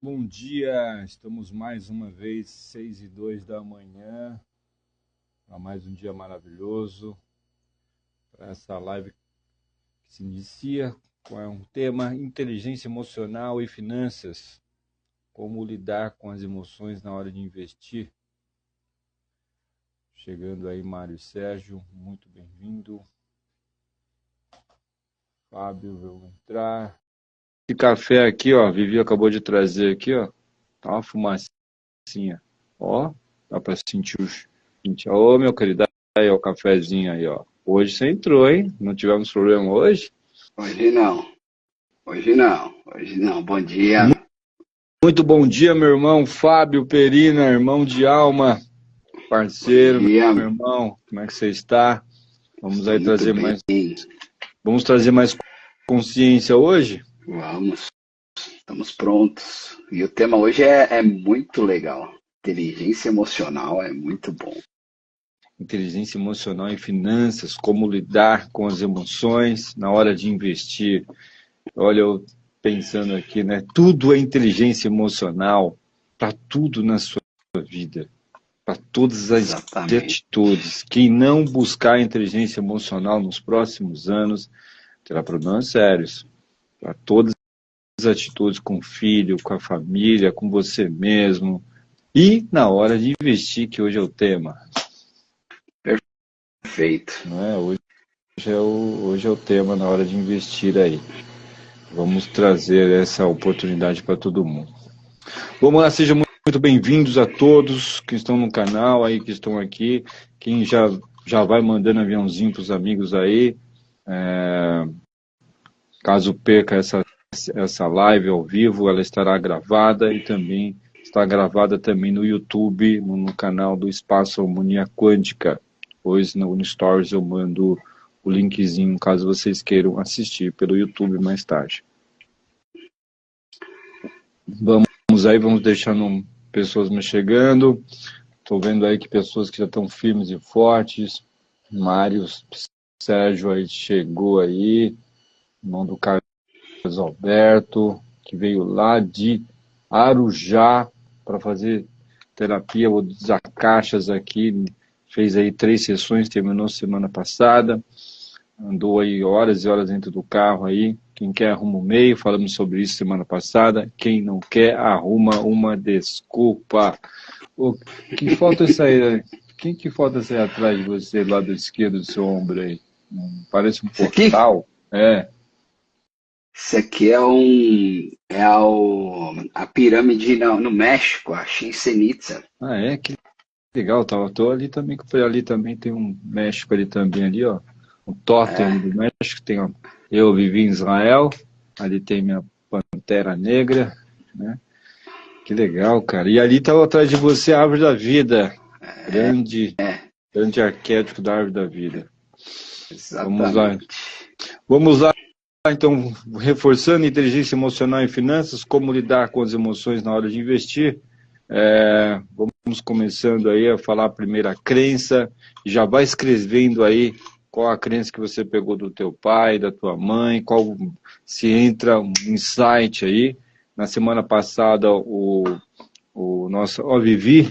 Bom dia, estamos mais uma vez, 6:02 da manhã, para mais um dia maravilhoso, para essa live que se inicia com um tema inteligência emocional e finanças, como lidar com as emoções na hora de investir. Chegando aí Mário e Sérgio, muito bem-vindo. Fábio, vou entrar. Esse café aqui, ó, Vivi acabou de trazer aqui, ó, tá uma fumacinha, ó, dá para sentir o... Ô, meu querido, aí, ó, o cafezinho aí, ó. Hoje você entrou, hein? Não tivemos problema hoje? Hoje não, hoje não, hoje não. Bom dia, Muito bom dia, meu irmão Fábio Perina, irmão de alma, bom parceiro, dia. meu irmão. Como é que você está? Vamos Estou aí muito trazer bem. mais consciência hoje? Vamos, estamos prontos. E o tema hoje é muito legal. Inteligência emocional é muito bom. Inteligência emocional e finanças, como lidar com as emoções na hora de investir. Olha, eu pensando aqui, né? Tudo é inteligência emocional para tudo na sua vida, para todas as Exatamente. atitudes. Quem não buscar inteligência emocional nos próximos anos terá problemas sérios. Para todas as atitudes com o filho, com a família, com você mesmo. E na hora de investir, que hoje é o tema. Perfeito. Não é? Hoje é o tema na hora de investir aí. Vamos trazer essa oportunidade para todo mundo. Vamos lá, sejam muito bem-vindos a todos que estão no canal aí, que estão aqui. Quem já vai mandando aviãozinho para os amigos aí. Caso perca essa live ao vivo, ela estará gravada e também está gravada também no YouTube, no canal do Espaço Harmonia Quântica. Pois no Stories eu mando o linkzinho, caso vocês queiram assistir pelo YouTube mais tarde. Vamos aí, vamos deixando pessoas me chegando. Estou vendo aí que pessoas que já estão firmes e fortes. Mário, Sérgio aí chegou aí. Irmão do Carlos Alberto, que veio lá de Arujá para fazer terapia, vou usar caixas aqui. Fez aí 3 sessões, terminou semana passada. Andou aí horas e horas dentro do carro aí. Quem quer arruma o meio, falamos sobre isso semana passada. Quem não quer, arruma uma desculpa. Ô, que falta isso aí? Quem que falta isso aí atrás de você, do lado esquerdo do seu ombro aí? Parece um Isso aqui, portal? É. isso aqui a pirâmide no México, a Chichén Itzá. Ah, é? Que legal. Tô ali também, que foi ali também, tem um México ali também, ali, ó. Um totem ali É, do México, tem, ó. Eu vivi em Israel, ali tem minha pantera negra, né? Que legal, cara. E ali tá atrás de você a árvore da vida. Grande, é, grande arquétipo da árvore da vida. Vamos lá. exatamente. Vamos lá, então, reforçando inteligência emocional e finanças, como lidar com as emoções na hora de investir. Vamos começando aí a falar a primeira crença. Já vai escrevendo aí qual a crença que você pegou do teu pai, da tua mãe, qual se entra um insight aí. Na semana passada, o nosso, ó, Vivi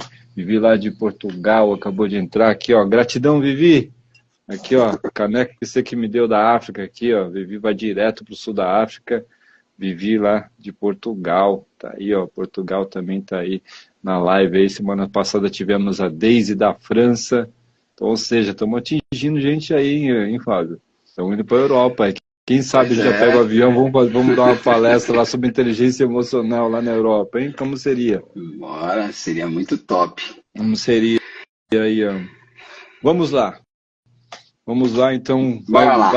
lá de Portugal, acabou de entrar aqui, ó. Gratidão, Vivi. Aqui, ó, caneca que você que me deu da África aqui, ó. Vivi vai direto pro sul da África. Vivi lá de Portugal. Tá aí, ó. Portugal também tá aí na live aí. Semana passada tivemos a Deise da França. Então, ou seja, estamos atingindo gente aí, hein, Fábio? Estamos indo para a Europa. Quem sabe Pois já pega o é, avião, vamos dar uma palestra lá sobre inteligência emocional lá na Europa, hein? Como seria? bora, seria muito top. Como seria aí, ó? Vamos lá. Vamos lá, então, Bora lá.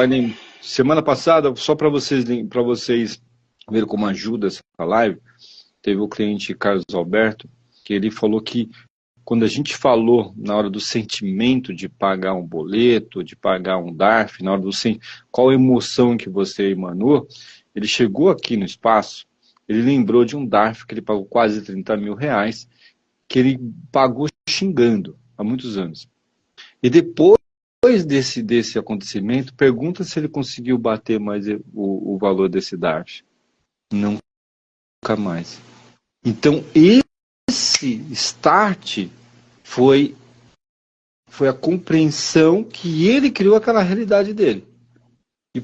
semana passada, só para vocês verem como ajuda essa live, teve o cliente Carlos Alberto, que ele falou que quando a gente falou na hora do sentimento de pagar um boleto, de pagar um DARF, na hora do qual emoção que você emanou, ele chegou aqui no espaço, ele lembrou de um DARF que ele pagou quase 30 mil reais, que ele pagou xingando há muitos anos. E depois desse acontecimento, pergunta se ele conseguiu bater mais o valor desse DARF. Nunca mais. Então, esse start foi a compreensão que ele criou aquela realidade dele. E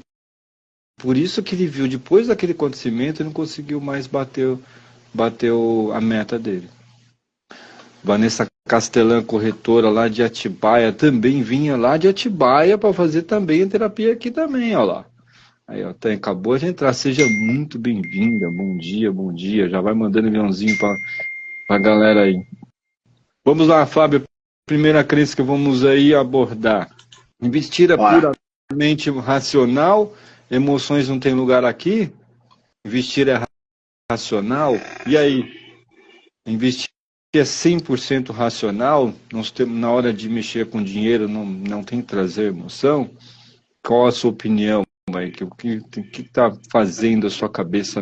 por isso que ele viu, depois daquele acontecimento, ele não conseguiu mais bater a meta dele. Vanessa Castelã, corretora lá de Atibaia, também vinha lá de Atibaia para fazer também a terapia aqui também, ó lá. Aí, ó, acabou de entrar, seja muito bem-vinda, bom dia, já vai mandando aviãozinho para a galera aí. Vamos lá, Fábio, primeira crença que vamos aí abordar. Investir é puramente racional, emoções não tem lugar aqui, investir é racional, e aí? Investir é 100% racional, nós temos, na hora de mexer com dinheiro não tem que trazer emoção? Qual a sua opinião, Mike? O que está fazendo a sua cabeça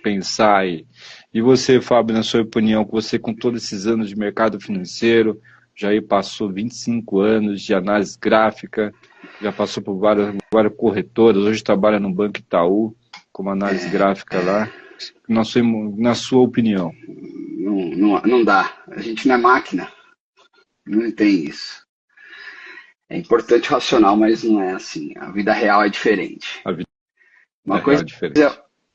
pensar aí? E você, Fábio, na sua opinião, você com todos esses anos de mercado financeiro, já aí passou 25 anos de análise gráfica, já passou por várias corretoras, hoje trabalha no Banco Itaú, como análise gráfica lá. Na sua opinião? Não dá. A gente não é máquina. Não tem isso. É importante racional, mas não é assim. A vida real é diferente. A vida uma coisa é diferente.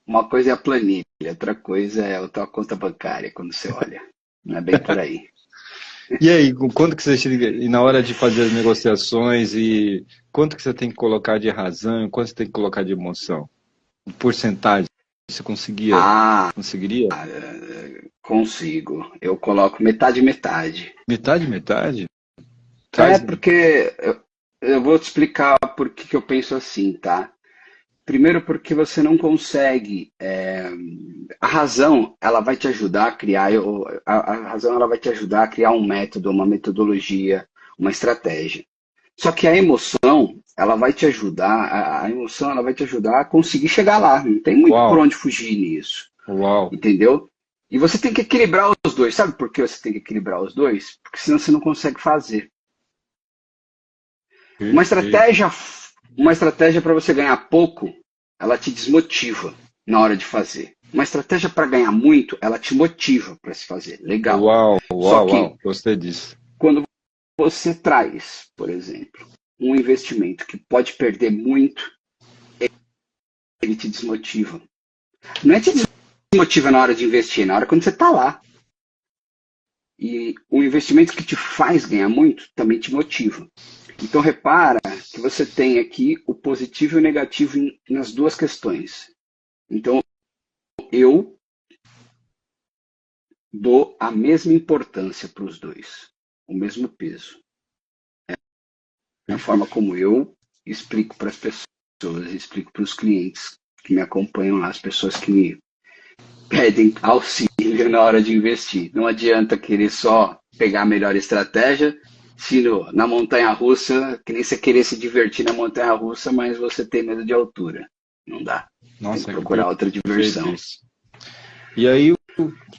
Uma coisa é a planilha, outra coisa é a tua conta bancária, quando você olha. Não é bem por aí. E aí, quanto que você chega, e na hora de fazer as negociações, e quanto que você tem que colocar de razão, quanto você tem que colocar de emoção? Porcentagem, você conseguiria? Consigo. Eu coloco metade. Metade? Porque eu vou te explicar por que eu penso assim, tá? Primeiro porque você não consegue. A razão, ela vai te ajudar a criar. A razão, ela vai te ajudar a criar um método, uma metodologia, uma estratégia. Só que a emoção, ela vai te ajudar. A emoção, ela vai te ajudar a conseguir chegar lá. Não tem muito por onde fugir nisso. Entendeu? E você tem que equilibrar os dois. Sabe por que você tem que equilibrar os dois? Porque senão você não consegue fazer. Uma estratégia para você ganhar pouco, ela te desmotiva na hora de fazer. Uma estratégia para ganhar muito, ela te motiva para se fazer. Legal. Só que, gostei disso. Quando você traz, por exemplo, um investimento que pode perder muito, ele te desmotiva. Não é te desmotiva na hora de investir, na hora quando você está lá. E um investimento que te faz ganhar muito também te motiva. Então, repara que você tem aqui o positivo e o negativo nas duas questões. Então, eu dou a mesma importância para os dois, o mesmo peso. É a forma como eu explico para as pessoas, explico para os clientes que me acompanham lá, as pessoas que me pedem auxílio na hora de investir. Não adianta querer só pegar a melhor estratégia, se na montanha-russa, que nem você querer se divertir na montanha-russa, mas você tem medo de altura. Não dá. Tem que procurar outra diversão. E aí,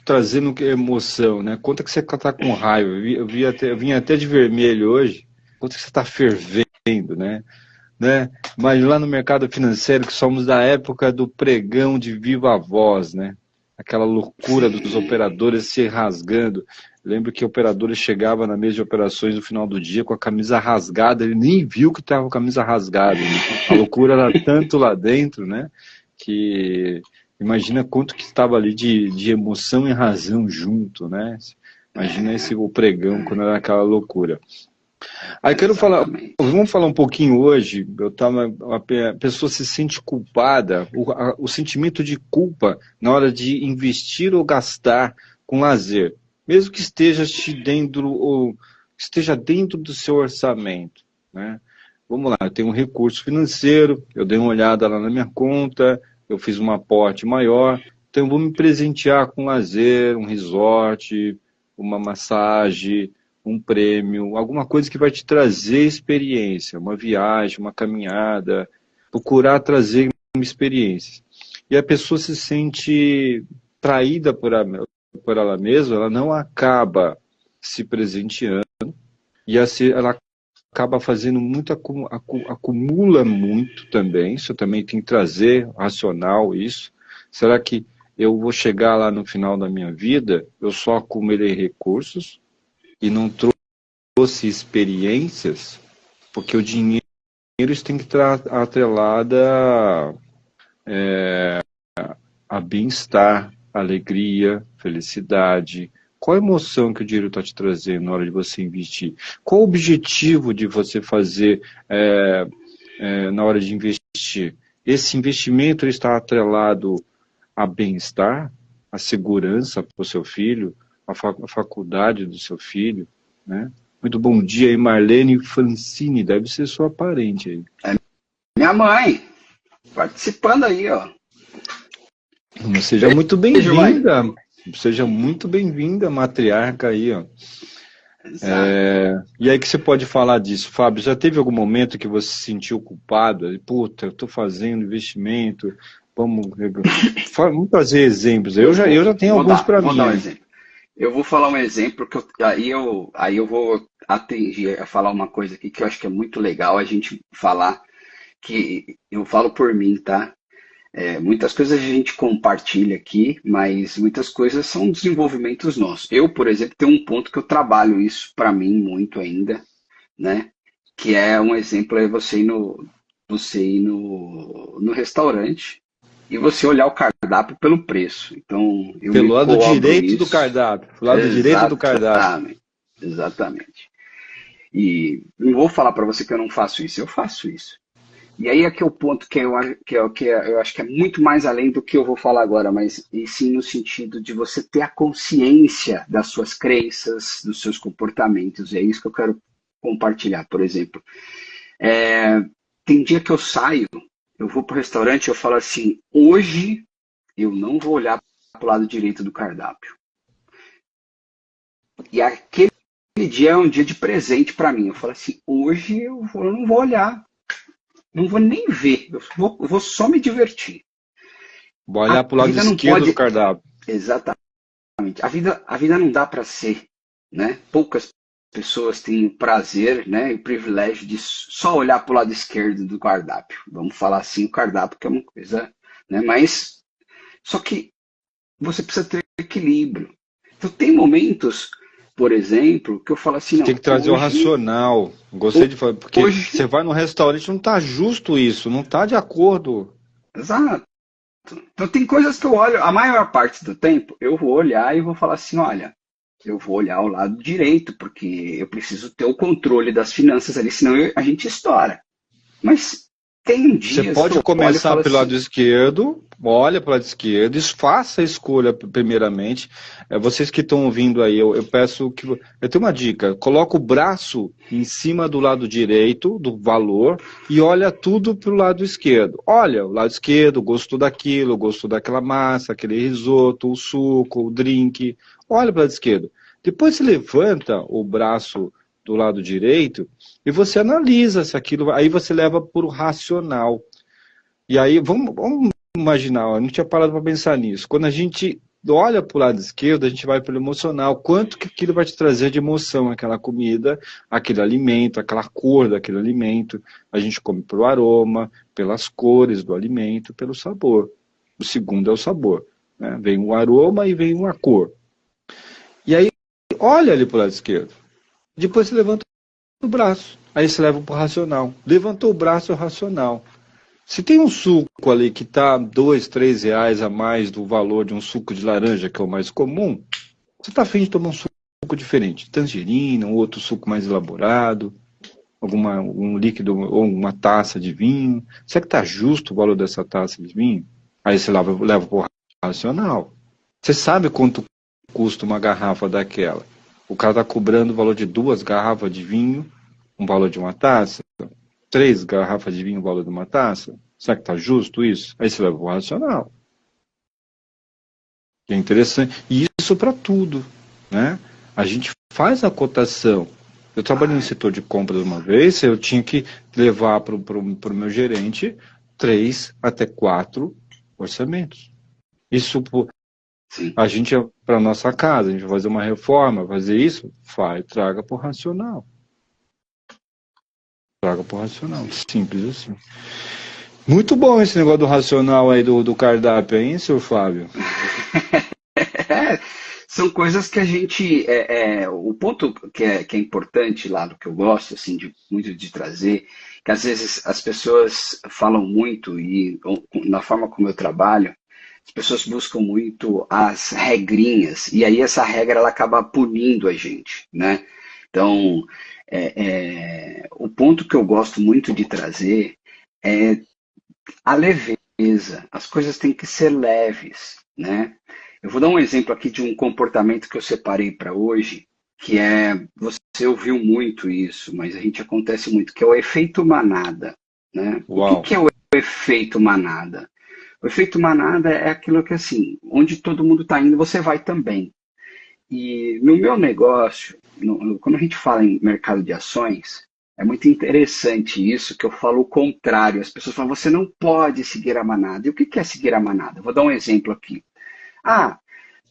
trazendo emoção, né? Quanto que você está com raiva? Eu vim até de vermelho hoje. Quanto que você está fervendo, né? Mas lá no mercado financeiro, que somos da época do pregão de viva voz, né? Aquela loucura dos operadores se rasgando. Lembro que operadores chegavam na mesa de operações no final do dia com a camisa rasgada, ele nem viu que estava com a camisa rasgada. A loucura era tanto lá dentro, né? Que imagina quanto que estava ali de emoção e razão junto, né? Imagina o pregão quando era aquela loucura. Aí quero falar, vamos falar um pouquinho hoje, a pessoa se sente culpada, o sentimento de culpa na hora de investir ou gastar com lazer, mesmo que esteja dentro do seu orçamento, né? Vamos lá, eu tenho um recurso financeiro, eu dei uma olhada lá na minha conta, eu fiz um aporte maior, então eu vou me presentear com lazer, um resort, uma massagem, um prêmio, alguma coisa que vai te trazer experiência, uma viagem, uma caminhada, procurar trazer uma experiência. E a pessoa se sente traída por ela mesma, ela não acaba se presenteando, e assim, ela acaba fazendo muito, acumula muito também, isso também tem que trazer racional isso. Será que eu vou chegar lá no final da minha vida, eu só acumulei recursos e não trouxe experiências, porque o dinheiro isso tem que estar atrelado a bem-estar, alegria, felicidade. Qual a emoção que o dinheiro está te trazendo na hora de você investir? Qual o objetivo de você fazer na hora de investir? Esse investimento está atrelado a bem-estar, a segurança para o seu filho, a faculdade do seu filho, né? Muito bom dia aí, Marlene Francini, deve ser sua parente aí. É minha mãe, participando aí, ó. Seja muito bem-vinda, seja muito bem-vinda, matriarca aí, ó. E aí que você pode falar disso, Fábio? Já teve algum momento que você se sentiu culpado? Puta, eu estou fazendo investimento, vamos trazer exemplos. Eu já tenho alguns para mim. Dar um exemplo. Eu vou falar um exemplo, que aí eu vou atingir a falar uma coisa aqui que eu acho que é muito legal a gente falar, que eu falo por mim, tá? Muitas coisas a gente compartilha aqui, mas muitas coisas são desenvolvimentos nossos. Eu, por exemplo, tenho um ponto que eu trabalho isso para mim muito ainda, né? Que é um exemplo, é você ir no restaurante e você olhar o cardápio pelo preço. Então, pelo lado direito do cardápio. Pelo lado direito do cardápio. Exatamente. E não vou falar para você que eu não faço isso, eu faço isso. E aí é que é o ponto que eu acho que é muito mais além do que eu vou falar agora, mas e sim no sentido de você ter a consciência das suas crenças, dos seus comportamentos. É isso que eu quero compartilhar, por exemplo. Tem dia que eu saio, eu vou para o restaurante e eu falo assim, hoje eu não vou olhar para o lado direito do cardápio. E aquele dia é um dia de presente para mim. Eu falo assim, hoje eu não vou olhar. Não vou nem ver, eu vou só me divertir. Vou olhar para o lado esquerdo do cardápio. Exatamente. A vida não dá para ser, né? Poucas pessoas têm o prazer, né, e o privilégio de só olhar para o lado esquerdo do cardápio. Vamos falar assim, o cardápio que é uma coisa, né? Mas só que você precisa ter equilíbrio. Então tem momentos, por exemplo, que eu falo assim, não, tem que trazer o racional. Gostei de falar, porque você vai no restaurante, não está justo isso, não está de acordo. Exato. Então tem coisas que eu olho, a maior parte do tempo, eu vou olhar e vou falar assim, olha, eu vou olhar o lado direito, porque eu preciso ter o controle das finanças ali, senão a gente estoura. Mas tem dias você pode começar pelo lado esquerdo, olha para o lado esquerdo, faça a escolha primeiramente. Vocês que estão ouvindo aí, eu peço que... Eu tenho uma dica, coloca o braço em cima do lado direito, do valor, e olha tudo para o lado esquerdo. Olha, o lado esquerdo, gostou daquilo, gostou daquela massa, aquele risoto, o suco, o drink. Olha para o lado esquerdo. Depois você levanta o braço do lado direito e você analisa se aquilo... Aí você leva por racional. E aí, vamos imaginar, eu não tinha parado para pensar nisso. Quando a gente olha para o lado esquerdo, a gente vai pelo emocional. Quanto que aquilo vai te trazer de emoção, aquela comida, aquele alimento, aquela cor daquele alimento. A gente come pelo aroma, pelas cores do alimento, pelo sabor. O segundo é o sabor, né? Vem o aroma e vem uma cor. E aí, olha ali para o lado esquerdo. Depois você levanta o braço. Aí você leva para o racional. Levantou o braço, é o racional. Se tem um suco ali que está R$2, R$3 a mais do valor de um suco de laranja, que é o mais comum, você está afim de tomar um suco diferente. Tangerina, um outro suco mais elaborado, um líquido ou uma taça de vinho. Será que está justo o valor dessa taça de vinho? Aí você leva para o racional. Você sabe quanto custa uma garrafa daquela? O cara está cobrando o valor de 2 garrafas de vinho, um valor de uma taça. 3 garrafas de vinho, o valor de uma taça. Será que está justo isso? Aí você leva o racional. É interessante. E isso para tudo, né? A gente faz a cotação. Eu trabalhei no setor de compras uma vez, eu tinha que levar para o meu gerente 3 até 4 orçamentos. Isso a gente para nossa casa, a gente vai fazer uma reforma, fazer isso, traga para o racional. Traga para o racional, simples assim. Muito bom esse negócio do racional aí do cardápio, hein, senhor Fábio? É, são coisas que a gente. O ponto que é importante lá do que eu gosto assim, muito de trazer, que às vezes as pessoas falam muito, e na forma como eu trabalho, as pessoas buscam muito as regrinhas, e aí essa regra ela acaba punindo a gente, né? Então, o ponto que eu gosto muito de trazer é a leveza. As coisas têm que ser leves, né? Eu vou dar um exemplo aqui de um comportamento que eu separei para hoje, que você ouviu muito isso, mas a gente acontece muito, que é o efeito manada, né? O que Uau. que é o efeito manada? O efeito manada é aquilo que, assim, onde todo mundo está indo, você vai também. E no meu negócio, quando a gente fala em mercado de ações, é muito interessante isso, que eu falo o contrário. As pessoas falam, você não pode seguir a manada. E o que que é seguir a manada? Vou dar um exemplo aqui. Ah,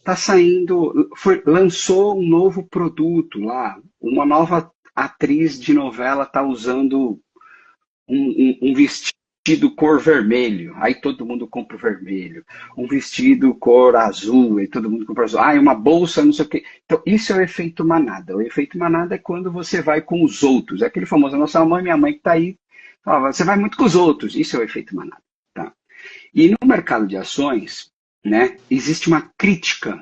tá saindo, lançou um novo produto lá, uma nova atriz de novela está usando um vestido cor vermelho, aí todo mundo compra o vermelho. Um vestido cor azul, aí todo mundo compra azul. Ah, uma bolsa, não sei o quê. Então, isso é o efeito manada. O efeito manada é quando você vai com os outros. É aquele famoso, nossa mãe, minha mãe que está aí, fala, você vai muito com os outros. Isso é o efeito manada. Tá? E no mercado de ações, né, existe uma crítica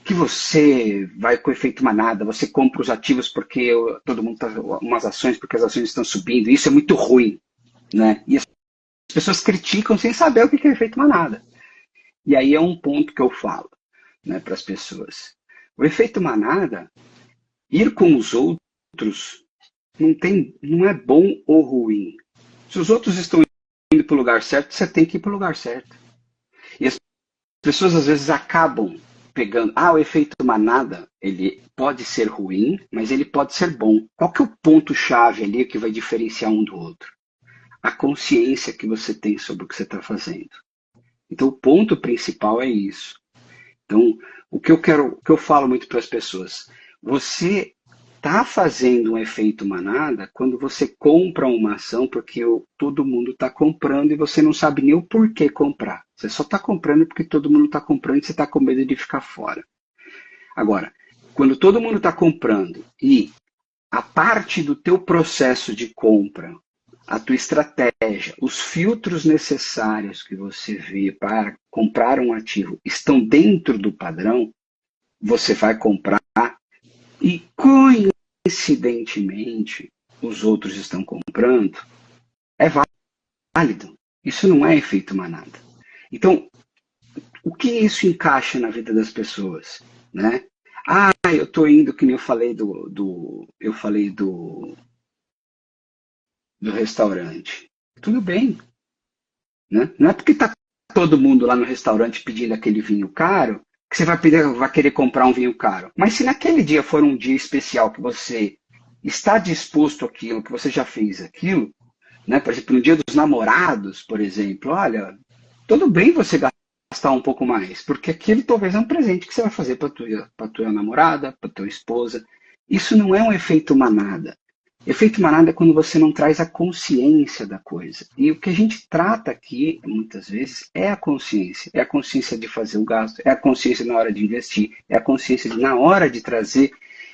que você vai com efeito manada, você compra os ativos porque todo mundo está, umas ações porque as ações estão subindo. Isso é muito ruim, né? E as pessoas criticam sem saber o que é efeito manada. E aí é um ponto que eu falo, né, para as pessoas. O efeito manada, ir com os outros, não é bom ou ruim. Se os outros estão indo para o lugar certo, você tem que ir para o lugar certo. E as pessoas às vezes acabam pegando, o efeito manada, ele pode ser ruim, mas ele pode ser bom. Qual que é o ponto-chave ali que vai diferenciar um do outro? A consciência que você tem sobre o que você está fazendo. Então, o ponto principal é isso. Então, o que eu falo muito para as pessoas, você está fazendo um efeito manada quando você compra uma ação porque todo mundo está comprando e você não sabe nem o porquê comprar. Você só está comprando porque todo mundo está comprando e você está com medo de ficar fora. Agora, quando todo mundo está comprando e a parte do teu processo de compra, a tua estratégia, os filtros necessários que você vê para comprar um ativo estão dentro do padrão, você vai comprar e coincidentemente os outros estão comprando, é válido. Isso não é efeito manada. Então, o que isso encaixa na vida das pessoas, né? Eu estou indo, que nem eu falei do restaurante. Tudo bem, né? Não é porque está todo mundo lá no restaurante pedindo aquele vinho caro que você vai querer comprar um vinho caro. Mas se naquele dia for um dia especial que você está disposto àquilo, que você já fez aquilo, né? Por exemplo, no dia dos namorados, por exemplo, olha, tudo bem você gastar um pouco mais, porque aquilo talvez é um presente que você vai fazer para tua namorada, para tua esposa. Isso não é um efeito manada. Efeito manada é quando você não traz a consciência da coisa. E o que a gente trata aqui, muitas vezes, é a consciência. É a consciência de fazer o gasto, é a consciência na hora de investir, é a consciência de, na hora de trazer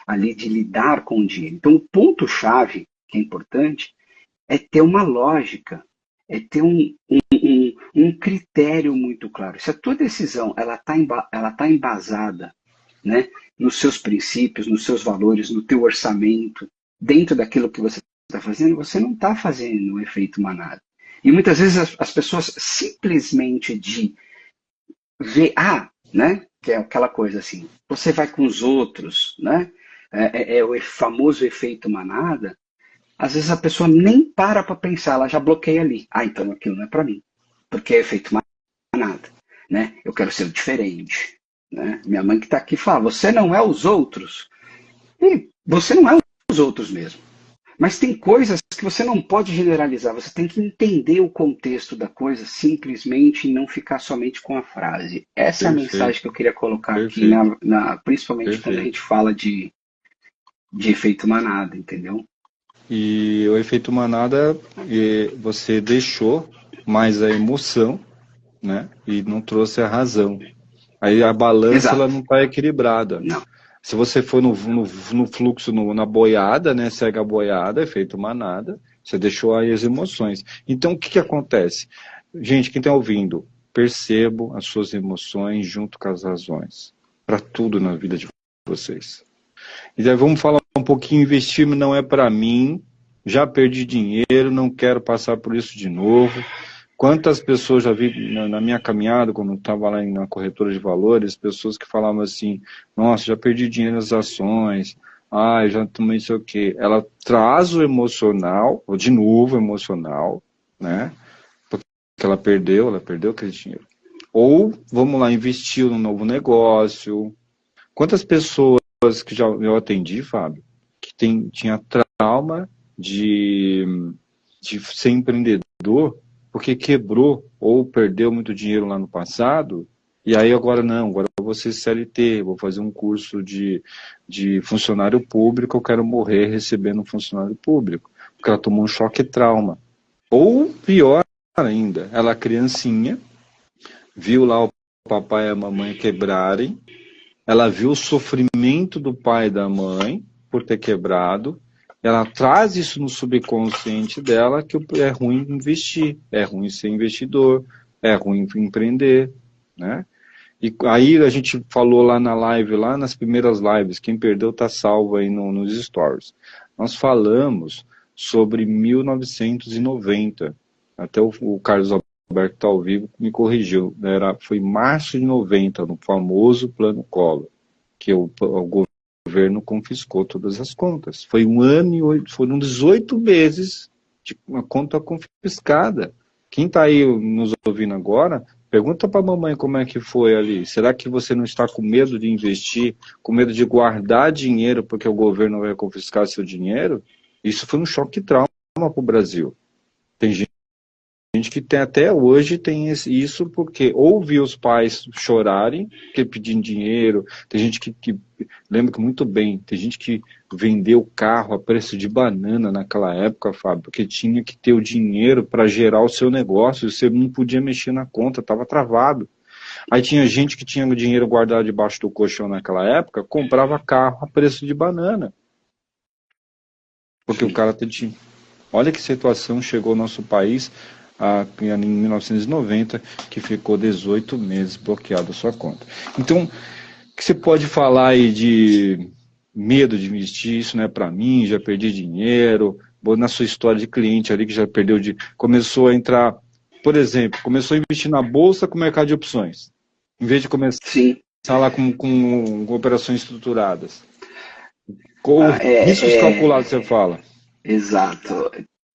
ali, de lidar com o dinheiro. Então, o ponto-chave, que é importante, é ter uma lógica, é ter um critério muito claro. Se a tua decisão ela tá embasada, né, nos seus princípios, nos seus valores, no teu orçamento, dentro daquilo que você está fazendo, você não está fazendo o efeito manada. E muitas vezes as pessoas simplesmente de ver, né, que é aquela coisa assim, você vai com os outros, né, é o famoso efeito manada. Às vezes a pessoa nem para pensar, ela já bloqueia ali. Então aquilo não é para mim, porque é efeito manada, né? Eu quero ser diferente, né? Minha mãe que está aqui fala, você não é os outros. E você não é os outros mesmo. Mas tem coisas que você não pode generalizar, você tem que entender o contexto da coisa simplesmente e não ficar somente com a frase. Essa é a mensagem que eu queria colocar aqui, principalmente quando a gente fala de efeito manada, entendeu? E o efeito manada, você deixou mais a emoção, né? E não trouxe a razão. Aí a balança ela Exato. não está equilibrada. Não. Se você for no fluxo, na boiada, né, segue a boiada, efeito manada, você deixou aí as emoções. Então, o que, que acontece? Gente, quem está ouvindo, percebo as suas emoções junto com as razões. Para tudo na vida de vocês. E aí vamos falar um pouquinho, investir não é para mim, já perdi dinheiro, não quero passar por isso de novo. Quantas pessoas já vi na minha caminhada, quando eu estava lá na corretora de valores, pessoas que falavam assim, nossa, já perdi dinheiro nas ações, já tomei isso aqui. Ela traz o emocional, ou de novo emocional, né? Porque ela perdeu aquele dinheiro. Ou, vamos lá, investiu num novo negócio. Quantas pessoas que já eu atendi, Fábio, que tinha trauma de ser empreendedor, porque quebrou ou perdeu muito dinheiro lá no passado, e aí agora não, agora eu vou ser CLT, vou fazer um curso de funcionário público, eu quero morrer recebendo um funcionário público, porque ela tomou um choque trauma. Ou pior ainda, ela criancinha, viu lá o papai e a mamãe quebrarem, ela viu o sofrimento do pai e da mãe por ter quebrado, ela traz isso no subconsciente dela que é ruim investir, é ruim ser investidor, é ruim empreender, né? E aí a gente falou lá na live, lá nas primeiras lives, quem perdeu tá salvo aí nos stories. Nós falamos sobre 1990, até o Carlos Alberto está ao vivo, me corrigiu, foi março de 90, no famoso Plano Collor, que o governo confiscou todas as contas. Foi foram 18 meses de uma conta confiscada. Quem está aí nos ouvindo agora, pergunta para a mamãe como é que foi ali. Será que você não está com medo de investir, com medo de guardar dinheiro porque o governo vai confiscar seu dinheiro? Isso foi um choque de trauma para o Brasil. Tem gente que até hoje tem isso porque ouve os pais chorarem, que pedindo dinheiro, tem gente que lembra que muito bem, tem gente que vendeu carro a preço de banana naquela época, Fábio, porque tinha que ter o dinheiro para gerar o seu negócio, você não podia mexer na conta, estava travado. Aí tinha gente que tinha o dinheiro guardado debaixo do colchão naquela época, comprava carro a preço de banana. Porque o cara tinha... Olha que situação chegou ao nosso país em 1990, que ficou 18 meses bloqueado a sua conta. Então, o que você pode falar aí de medo de investir? Isso não é para mim, já perdi dinheiro, na sua história de cliente ali que já perdeu, começou a entrar, por exemplo, começou a investir na bolsa com o mercado de opções, em vez de começar Sim. lá com operações estruturadas. Com riscos calculados, você fala. Exato.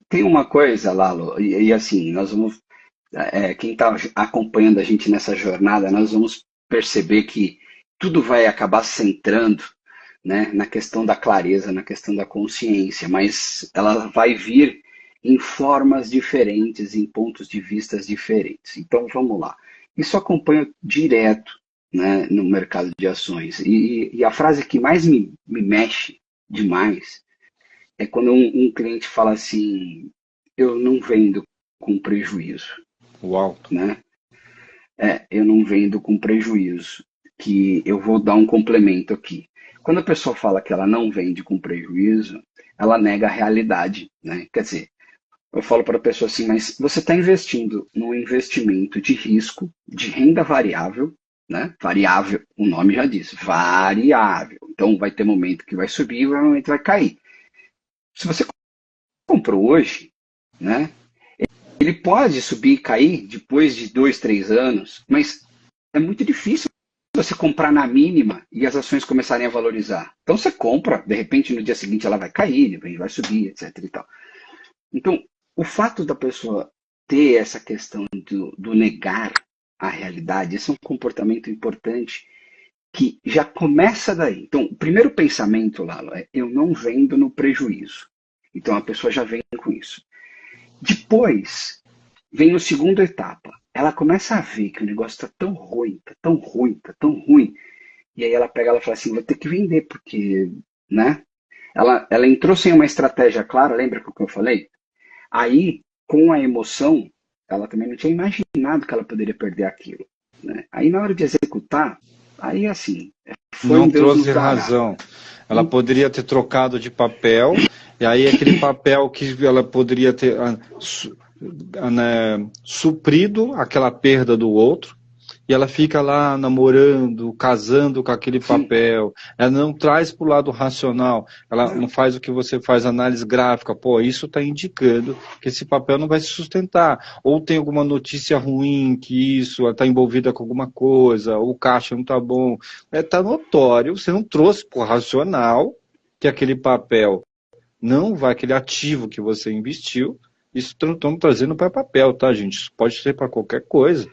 Tem uma coisa, Lalo, e assim, nós vamos. Quem está acompanhando a gente nessa jornada, nós vamos perceber que tudo vai acabar centrando, né, na questão da clareza, na questão da consciência, mas ela vai vir em formas diferentes, em pontos de vistas diferentes. Então, vamos lá. Isso acompanha direto, né, no mercado de ações. E a frase que mais me mexe demais é quando um cliente fala assim, eu não vendo com prejuízo. Uau. Né? Eu não vendo com prejuízo, que eu vou dar um complemento aqui. Quando a pessoa fala que ela não vende com prejuízo, ela nega a realidade, né? Quer dizer, eu falo para a pessoa assim, mas você está investindo num investimento de risco, de renda variável, né? Variável, o nome já diz, variável. Então vai ter momento que vai subir e vai momento que vai cair. Se você comprou hoje, né? Ele pode subir e cair depois de 2, 3 anos, mas é muito difícil você comprar na mínima e as ações começarem a valorizar. Então você compra, de repente no dia seguinte ela vai cair, vai subir, etc. E tal. Então, o fato da pessoa ter essa questão do negar a realidade, esse é um comportamento importante que já começa daí. Então, o primeiro pensamento, Lalo, é eu não vendo no prejuízo. Então a pessoa já vem com isso. Depois, vem a segunda etapa. Ela começa a ver que o negócio está tão ruim, está tão ruim, está tão ruim. E aí ela pega e fala assim, vou ter que vender, porque, né? Ela entrou sem uma estratégia clara, lembra o que eu falei? Aí, com a emoção, ela também não tinha imaginado que ela poderia perder aquilo. né? Aí na hora de executar, aí assim, foi Não um Deus trouxe nos dará. razão. Ela poderia ter trocado de papel, e aí aquele papel que ela poderia ter né, suprido aquela perda do outro, e ela fica lá namorando, casando com aquele Sim. papel. Ela não traz para o lado racional, ela não faz o que você faz, análise gráfica. Pô, isso está indicando que esse papel não vai se sustentar. Ou tem alguma notícia ruim, que isso está envolvida com alguma coisa, ou o caixa não está bom. Está notório, você não trouxe para o racional que aquele papel não vai, aquele ativo que você investiu, isso estamos trazendo para papel, tá, gente? Isso pode ser para qualquer coisa.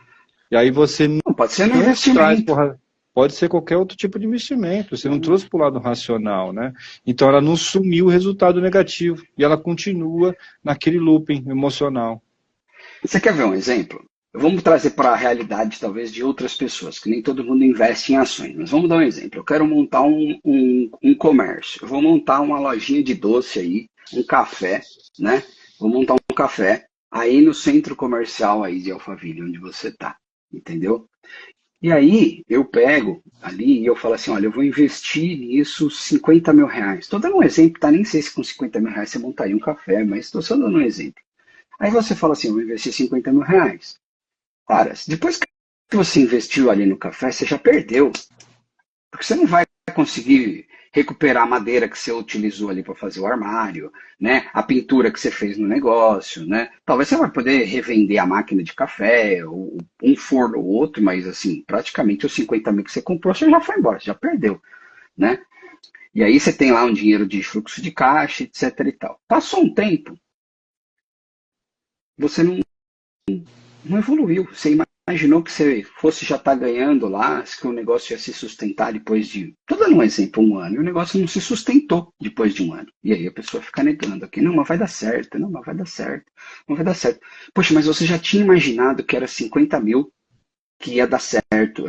E aí você Não, pode ser no não traz investimento. pode ser qualquer outro tipo de investimento, você não trouxe para o lado racional, né? Então ela não sumiu o resultado negativo e ela continua naquele looping emocional. Você quer ver um exemplo? Vamos trazer para a realidade, talvez, de outras pessoas, que nem todo mundo investe em ações. Mas vamos dar um exemplo. Eu quero montar um comércio. Eu vou montar uma lojinha de doce aí, um café, né? Vou montar um café aí no centro comercial aí de Alphaville, onde você está, entendeu? E aí eu pego ali e eu falo assim, olha, eu vou investir nisso 50 mil reais. Estou dando um exemplo, tá? Nem sei se com 50 mil reais você montaria um café, mas estou só dando um exemplo. Aí você fala assim, eu vou investir 50 mil reais. Cara, depois que você investiu ali no café, você já perdeu. Porque você não vai conseguir recuperar a madeira que você utilizou ali para fazer o armário, né? A pintura que você fez no negócio, né? Talvez você vai poder revender a máquina de café, ou um forno ou outro, mas assim, praticamente os 50 mil que você comprou, você já foi embora, você já perdeu, né? E aí você tem lá um dinheiro de fluxo de caixa, etc e tal. Passou um tempo, você não evoluiu. Você imaginou que você fosse já estar ganhando lá, que o negócio ia se sustentar depois de. Estou dando um exemplo, um ano, e o negócio não se sustentou depois de um ano. E aí a pessoa fica negando aqui, não, mas vai dar certo, não, mas vai dar certo, não vai dar certo. Poxa, mas você já tinha imaginado que era 50 mil que ia dar certo,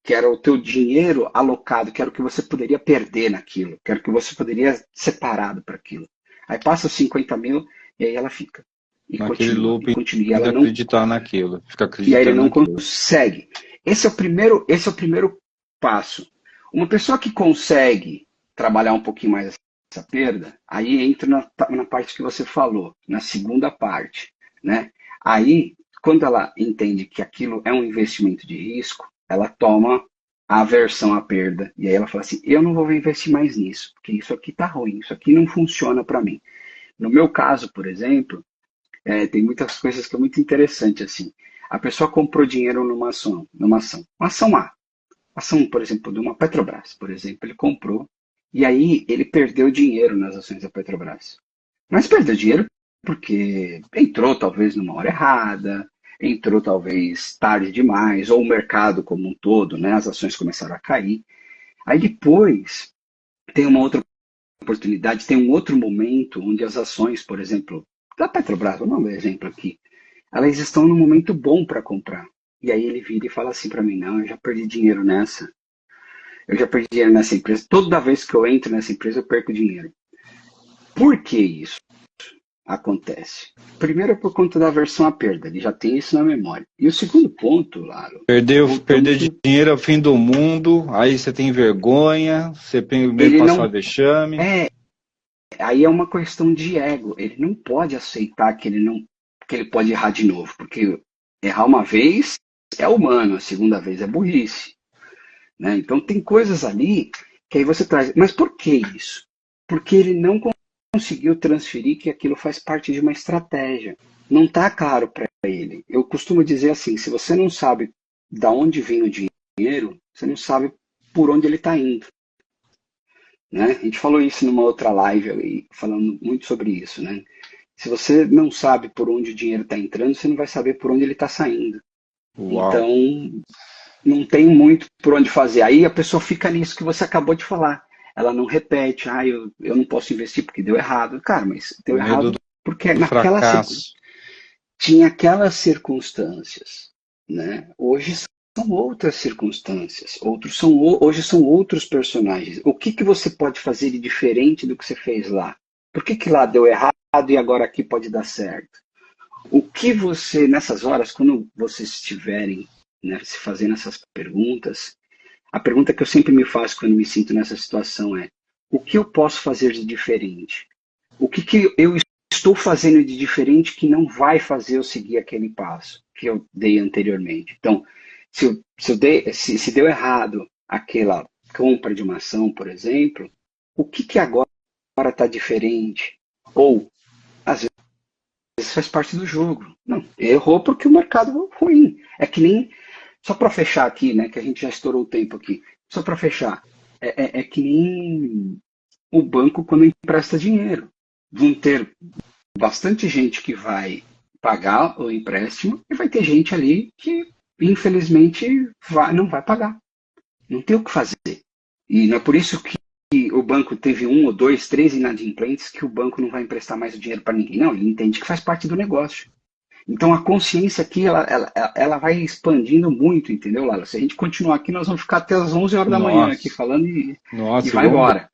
que era o teu dinheiro alocado, que era o que você poderia perder naquilo, que era o que você poderia separado para aquilo. Aí passa os 50 mil e aí ela fica. E Naquele continua, e looping continua. E de ela não acreditar naquilo, fica e aí ele acreditando não naquilo. consegue. Esse é o primeiro passo. Uma pessoa que consegue trabalhar um pouquinho mais essa perda, aí entra na parte que você falou, na segunda parte, né? Aí, quando ela entende que aquilo é um investimento de risco, ela toma a aversão à perda. E aí ela fala assim, eu não vou investir mais nisso, porque isso aqui tá ruim, isso aqui não funciona para mim. No meu caso, por exemplo, tem muitas coisas que é muito interessante assim. A pessoa comprou dinheiro numa ação, uma ação A, ação, por exemplo, de uma Petrobras, por exemplo, ele comprou e aí ele perdeu dinheiro nas ações da Petrobras. Mas perdeu dinheiro porque entrou talvez numa hora errada, entrou talvez tarde demais, ou o mercado como um todo, né, as ações começaram a cair. Aí depois tem uma outra oportunidade, tem um outro momento onde as ações, por exemplo, da Petrobras, vamos dar um exemplo aqui, elas estão num momento bom para comprar. E aí ele vira e fala assim para mim, não, eu já perdi dinheiro nessa. Eu já perdi dinheiro nessa empresa. Toda vez que eu entro nessa empresa, eu perco dinheiro. Por que isso acontece? Primeiro, por conta da aversão à perda. Ele já tem isso na memória. E o segundo ponto, Laro... Perder dinheiro é o fim do mundo, aí você tem vergonha, você tem medo de passar vexame. Aí é uma questão de ego. Ele não pode aceitar que ele pode errar de novo, porque errar uma vez é humano, a segunda vez é burrice. Né? Então tem coisas ali que aí você traz. Mas por que isso? Porque ele não conseguiu transferir que aquilo faz parte de uma estratégia. Não está claro para ele. Eu costumo dizer assim, se você não sabe de onde vem o dinheiro, você não sabe por onde ele está indo. Né? A gente falou isso numa outra live, falando muito sobre isso. Né? Se você não sabe por onde o dinheiro está entrando, você não vai saber por onde ele está saindo. Uau. Então, não tem muito por onde fazer. Aí a pessoa fica nisso que você acabou de falar. Ela não repete, eu não posso investir porque deu errado. Cara, mas deu errado porque tinha aquelas circunstâncias. Né? Hoje são outras circunstâncias. Hoje são outros personagens. O que você pode fazer de diferente do que você fez lá? Por que lá deu errado e agora aqui pode dar certo? O que você, nessas horas, quando vocês estiverem né, se fazendo essas perguntas, a pergunta que eu sempre me faço quando me sinto nessa situação é: o que eu posso fazer de diferente? O que eu estou fazendo de diferente que não vai fazer eu seguir aquele passo que eu dei anteriormente? Então, se deu errado aquela compra de uma ação, por exemplo, o que agora está diferente? Ou, às vezes, faz parte do jogo. Não, errou porque o mercado é ruim. É que nem, só para fechar aqui, né, que a gente já estourou o tempo aqui, só para fechar, é que nem o banco quando empresta dinheiro. Vão ter bastante gente que vai pagar o empréstimo e vai ter gente ali que, infelizmente, não vai pagar. Não tem o que fazer. E não é por isso que o banco teve 1 ou 2, 3 inadimplentes que o banco não vai emprestar mais o dinheiro para ninguém. Não, ele entende que faz parte do negócio. Então a consciência aqui, ela vai expandindo muito, entendeu, Lala? Se a gente continuar aqui, nós vamos ficar até as 11 horas da manhã aqui falando e vai embora.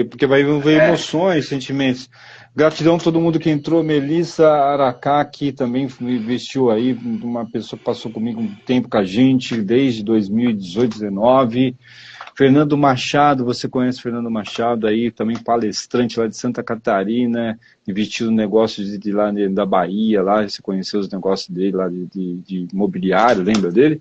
Porque vai ver emoções, sentimentos. Gratidão a todo mundo que entrou. Melissa Aracá, que também investiu aí, uma pessoa que passou comigo um tempo com a gente, desde 2018, 2019. Fernando Machado, você conhece Fernando Machado aí, também palestrante lá de Santa Catarina, investiu no negócio de lá da Bahia, lá você conheceu os negócios dele lá de imobiliário, lembra dele?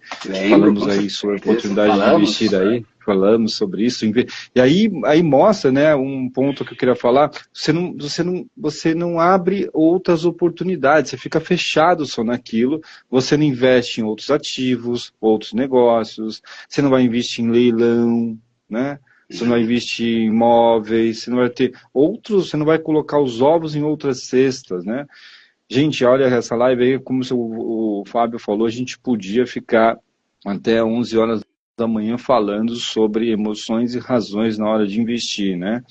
Falamos aí sobre a oportunidade de investir aí, falamos sobre isso. E aí mostra, né, um ponto que eu queria falar, você não abre outras oportunidades, você fica fechado só naquilo, você não investe em outros ativos, outros negócios, você não vai investir em leilão, né? Você não vai investir em imóveis, você não vai ter outros, você não vai colocar os ovos em outras cestas, né? Gente, olha essa live aí, como o Fábio falou, a gente podia ficar até 11 horas da manhã falando sobre emoções e razões na hora de investir, né?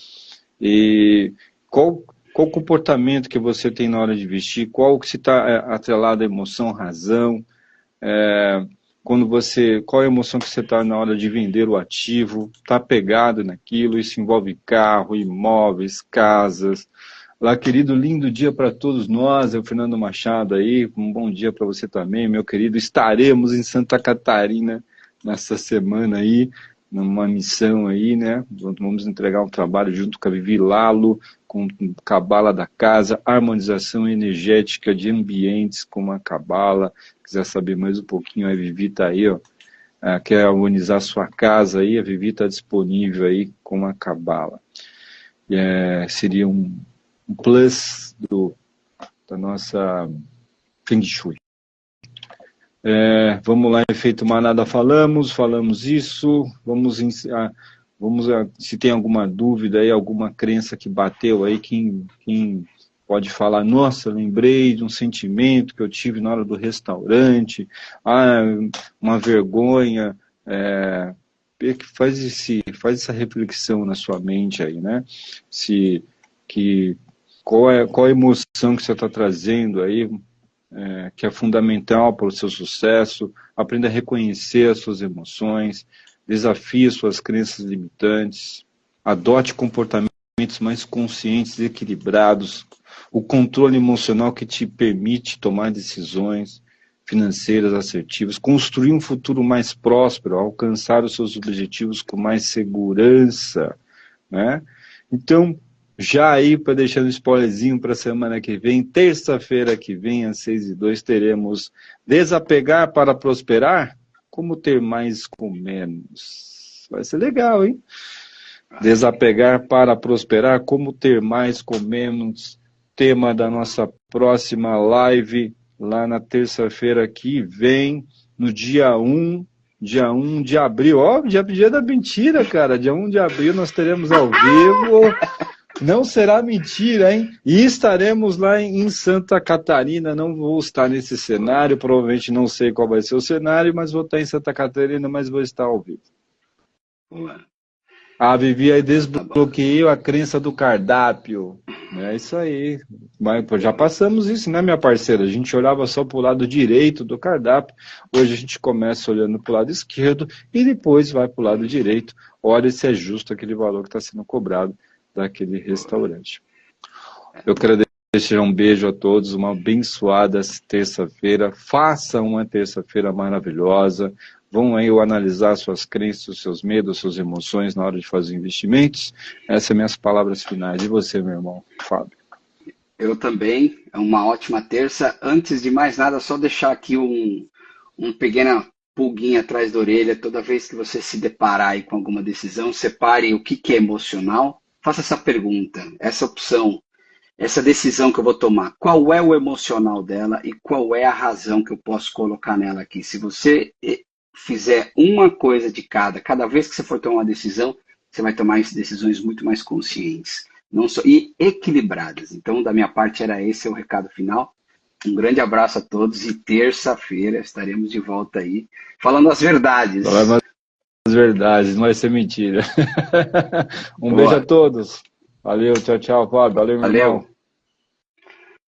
E qual comportamento que você tem na hora de investir, qual que se está atrelado à emoção, razão, qual a emoção que você está na hora de vender o ativo, está pegado naquilo, isso envolve carro, imóveis, casas. Olá, querido, lindo dia para todos nós, é o Fernando Machado aí, um bom dia para você também, meu querido. Estaremos em Santa Catarina nessa semana aí, numa missão aí, né? Vamos entregar um trabalho junto com a Vivi Lalo, com Cabala da Casa, harmonização energética de ambientes com a Cabala. Quiser saber mais um pouquinho, a Vivi está aí, ó. Quer harmonizar sua casa aí, a Vivi está disponível aí com a Cabala. Seria um plus da nossa Feng Shui. Vamos lá, efeito manada, falamos isso, vamos se tem alguma dúvida aí, alguma crença que bateu aí, quem pode falar, nossa, lembrei de um sentimento que eu tive na hora do restaurante, uma vergonha, faz essa reflexão na sua mente aí, né? Qual a emoção que você está trazendo aí, que é fundamental para o seu sucesso. Aprenda a reconhecer as suas emoções, desafie suas crenças limitantes, adote comportamentos mais conscientes e equilibrados, o controle emocional que te permite tomar decisões financeiras assertivas, construir um futuro mais próspero, alcançar os seus objetivos com mais segurança, né? Então, já aí, para deixar um spoilerzinho para a semana que vem, terça-feira que vem, às 6h02, teremos Desapegar para Prosperar, como ter mais com menos. Vai ser legal, hein? Desapegar para Prosperar, como ter mais com menos, tema da nossa próxima live, lá na terça-feira que vem, no dia 1 de abril. Dia da mentira, cara. Dia 1 de abril nós teremos ao vivo. Não será mentira, hein? E estaremos lá em Santa Catarina. Não vou estar nesse cenário, provavelmente não sei qual vai ser o cenário, mas vou estar em Santa Catarina, mas vou estar ao vivo. Vivi, aí desbloqueei a crença do cardápio. É isso aí. Mas já passamos isso, né, minha parceira? A gente olhava só para o lado direito do cardápio. Hoje a gente começa olhando para o lado esquerdo e depois vai para o lado direito. Olha se é justo aquele valor que está sendo cobrado daquele restaurante. Eu quero deixar um beijo a todos, uma abençoada terça-feira. Faça uma terça-feira maravilhosa. Vão aí analisar suas crenças, seus medos, suas emoções na hora de fazer investimentos. Essas são minhas palavras finais. E você, meu irmão, Fábio? Eu também. É uma ótima terça. Antes de mais nada, só deixar aqui um pequena pulguinha atrás da orelha. Toda vez que você se deparar aí com alguma decisão, separe o que é emocional. Faça essa pergunta, essa opção, essa decisão que eu vou tomar. Qual é o emocional dela e qual é a razão que eu posso colocar nela aqui? Se você fizer uma coisa de cada vez que você for tomar uma decisão, você vai tomar decisões muito mais conscientes não só, e equilibradas. Então, da minha parte, era esse o recado final. Um grande abraço a todos e terça-feira estaremos de volta aí, falando as verdades. Falando as verdades, não vai ser mentira. Um beijo a todos. Valeu, tchau, tchau, Fábio. Valeu, meu irmão.